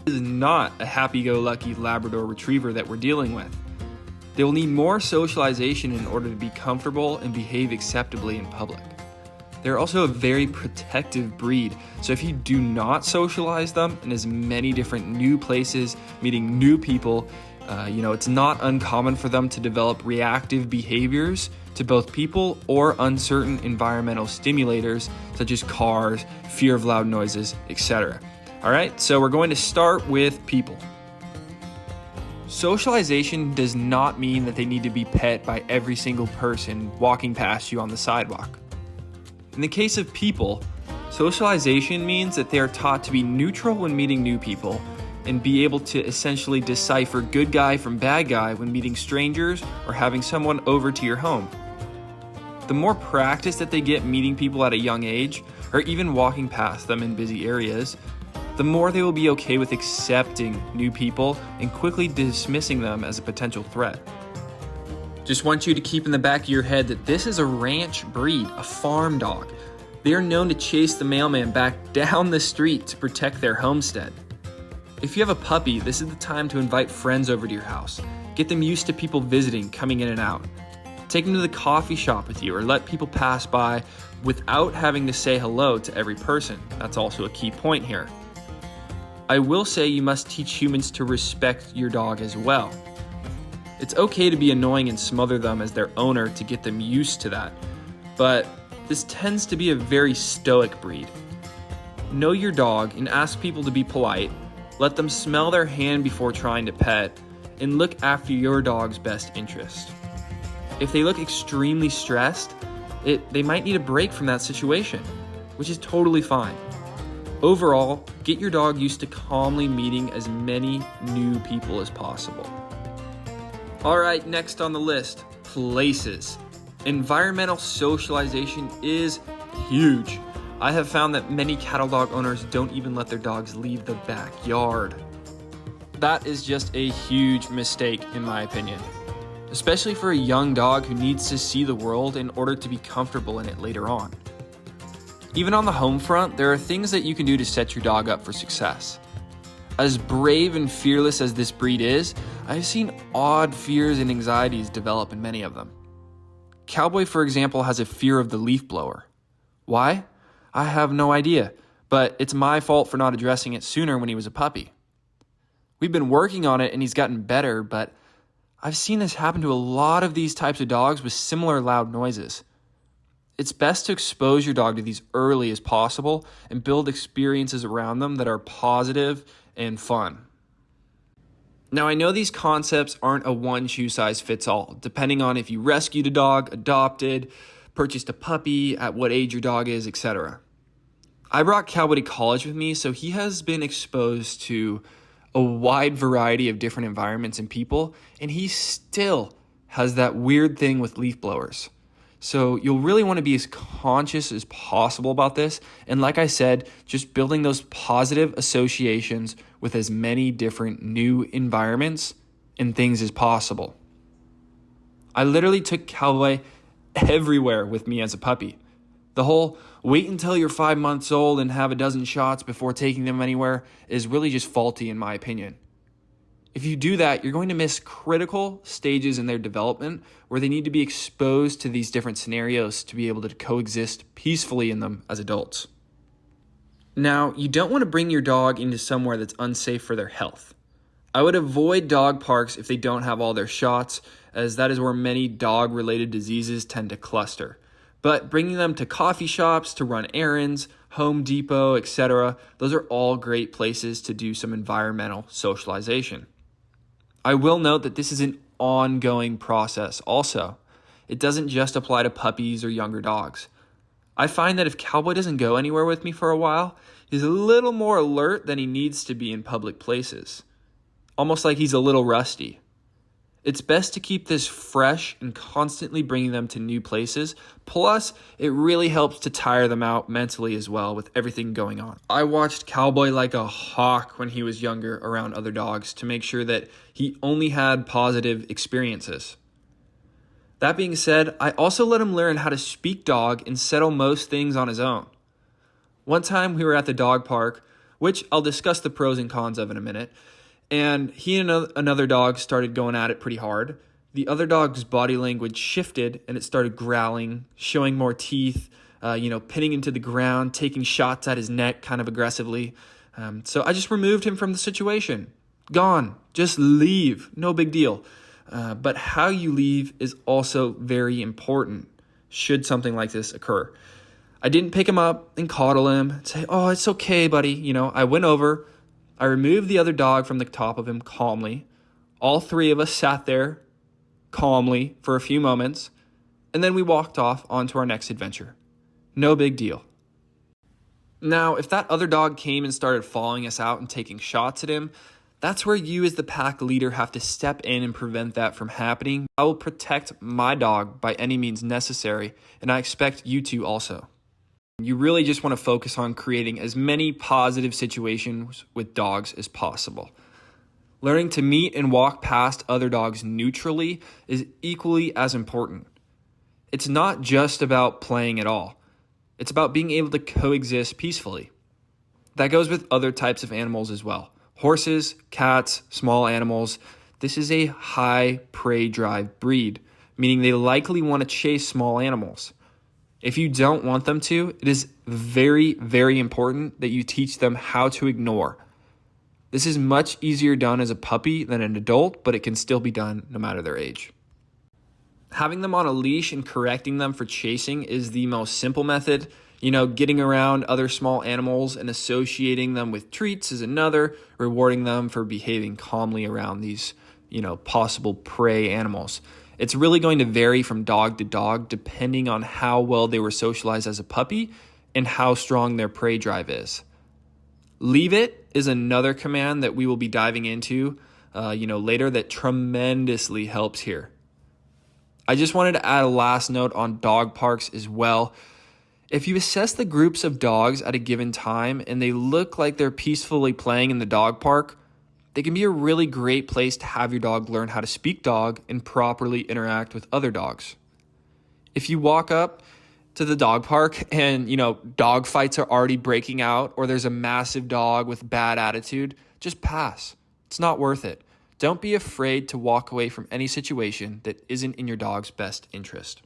This is not a happy-go-lucky Labrador Retriever that we're dealing with. They will need more socialization in order to be comfortable and behave acceptably in public. They're also a very protective breed, so if you do not socialize them in as many different new places, meeting new people, it's not uncommon for them to develop reactive behaviors to both people or uncertain environmental stimulators such as cars, fear of loud noises, etc. All right, so we're going to start with people. Socialization does not mean that they need to be pet by every single person walking past you on the sidewalk. In the case of people, socialization means that they are taught to be neutral when meeting new people and be able to essentially decipher good guy from bad guy when meeting strangers or having someone over to your home. The more practice that they get meeting people at a young age, or even walking past them in busy areas, the more they will be okay with accepting new people and quickly dismissing them as a potential threat. Just want you to keep in the back of your head that this is a ranch breed, a farm dog. They are known to chase the mailman back down the street to protect their homestead. If you have a puppy, this is the time to invite friends over to your house. Get them used to people visiting, coming in and out. Take them to the coffee shop with you or let people pass by without having to say hello to every person. That's also a key point here. I will say you must teach humans to respect your dog as well. It's okay to be annoying and smother them as their owner to get them used to that, but this tends to be a very stoic breed. Know your dog and ask people to be polite, let them smell their hand before trying to pet, and look after your dog's best interest. If they look extremely stressed, they might need a break from that situation, which is totally fine. Overall, get your dog used to calmly meeting as many new people as possible. All right, next on the list, places. Environmental socialization is huge. I have found that many cattle dog owners don't even let their dogs leave the backyard. That is just a huge mistake in my opinion, especially for a young dog who needs to see the world in order to be comfortable in it later on. Even on the home front, there are things that you can do to set your dog up for success. As brave and fearless as this breed is, I've seen odd fears and anxieties develop in many of them. Cowboy, for example, has a fear of the leaf blower. Why? I have no idea, but it's my fault for not addressing it sooner when he was a puppy. We've been working on it and he's gotten better, but I've seen this happen to a lot of these types of dogs with similar loud noises. It's best to expose your dog to these early as possible and build experiences around them that are positive and fun. Now, I know these concepts aren't a one-shoe-size-fits-all, depending on if you rescued a dog, adopted, purchased a puppy, at what age your dog is, etc. I brought Cowboy to college with me, so he has been exposed to a wide variety of different environments and people, and he still has that weird thing with leaf blowers. So you'll really want to be as conscious as possible about this. And like I said, just building those positive associations with as many different new environments and things as possible. I literally took Cowboy everywhere with me as a puppy. The whole wait until you're 5 months old and have a dozen shots before taking them anywhere is really just faulty in my opinion. If you do that, you're going to miss critical stages in their development where they need to be exposed to these different scenarios to be able to coexist peacefully in them as adults. Now, you don't want to bring your dog into somewhere that's unsafe for their health. I would avoid dog parks if they don't have all their shots, as that is where many dog-related diseases tend to cluster. But bringing them to coffee shops, to run errands, Home Depot, etc., those are all great places to do some environmental socialization. I will note that this is an ongoing process also. It doesn't just apply to puppies or younger dogs. I find that if Cowboy doesn't go anywhere with me for a while, he's a little more alert than he needs to be in public places. Almost like he's a little rusty. It's best to keep this fresh and constantly bringing them to new places. Plus, it really helps to tire them out mentally as well with everything going on. I watched Cowboy like a hawk when he was younger around other dogs to make sure that he only had positive experiences. That being said, I also let him learn how to speak dog and settle most things on his own. One time we were at the dog park which I'll discuss the pros and cons of in a minute. And he and another dog started going at it pretty hard. The other dog's body language shifted and it started growling, showing more teeth, pinning him to the ground, taking shots at his neck kind of aggressively. So I just removed him from the situation. Gone. Just leave. No big deal. But how you leave is also very important should something like this occur. I didn't pick him up and coddle him and say, "Oh, it's okay, buddy." I went over, I removed the other dog from the top of him calmly. All three of us sat there calmly for a few moments, and then we walked off onto our next adventure. No big deal. Now, if that other dog came and started following us out and taking shots at him, that's where you as the pack leader have to step in and prevent that from happening. I will protect my dog by any means necessary, and I expect you to also. You really just want to focus on creating as many positive situations with dogs as possible. Learning to meet and walk past other dogs neutrally is equally as important. It's not just about playing at all. It's about being able to coexist peacefully. That goes with other types of animals as well. Horses, cats, small animals. This is a high prey drive breed, meaning they likely want to chase small animals. If you don't want them to, it is very, very important that you teach them how to ignore. This is much easier done as a puppy than an adult, but it can still be done no matter their age. Having them on a leash and correcting them for chasing is the most simple method. Getting around other small animals and associating them with treats is another, rewarding them for behaving calmly around these, possible prey animals. It's really going to vary from dog to dog depending on how well they were socialized as a puppy and how strong their prey drive is. Leave it is another command that we will be diving into, later that tremendously helps here. I just wanted to add a last note on dog parks as well. If you assess the groups of dogs at a given time and they look like they're peacefully playing in the dog park, they can be a really great place to have your dog learn how to speak dog and properly interact with other dogs. If you walk up to the dog park and, dog fights are already breaking out or there's a massive dog with bad attitude, just pass. It's not worth it. Don't be afraid to walk away from any situation that isn't in your dog's best interest.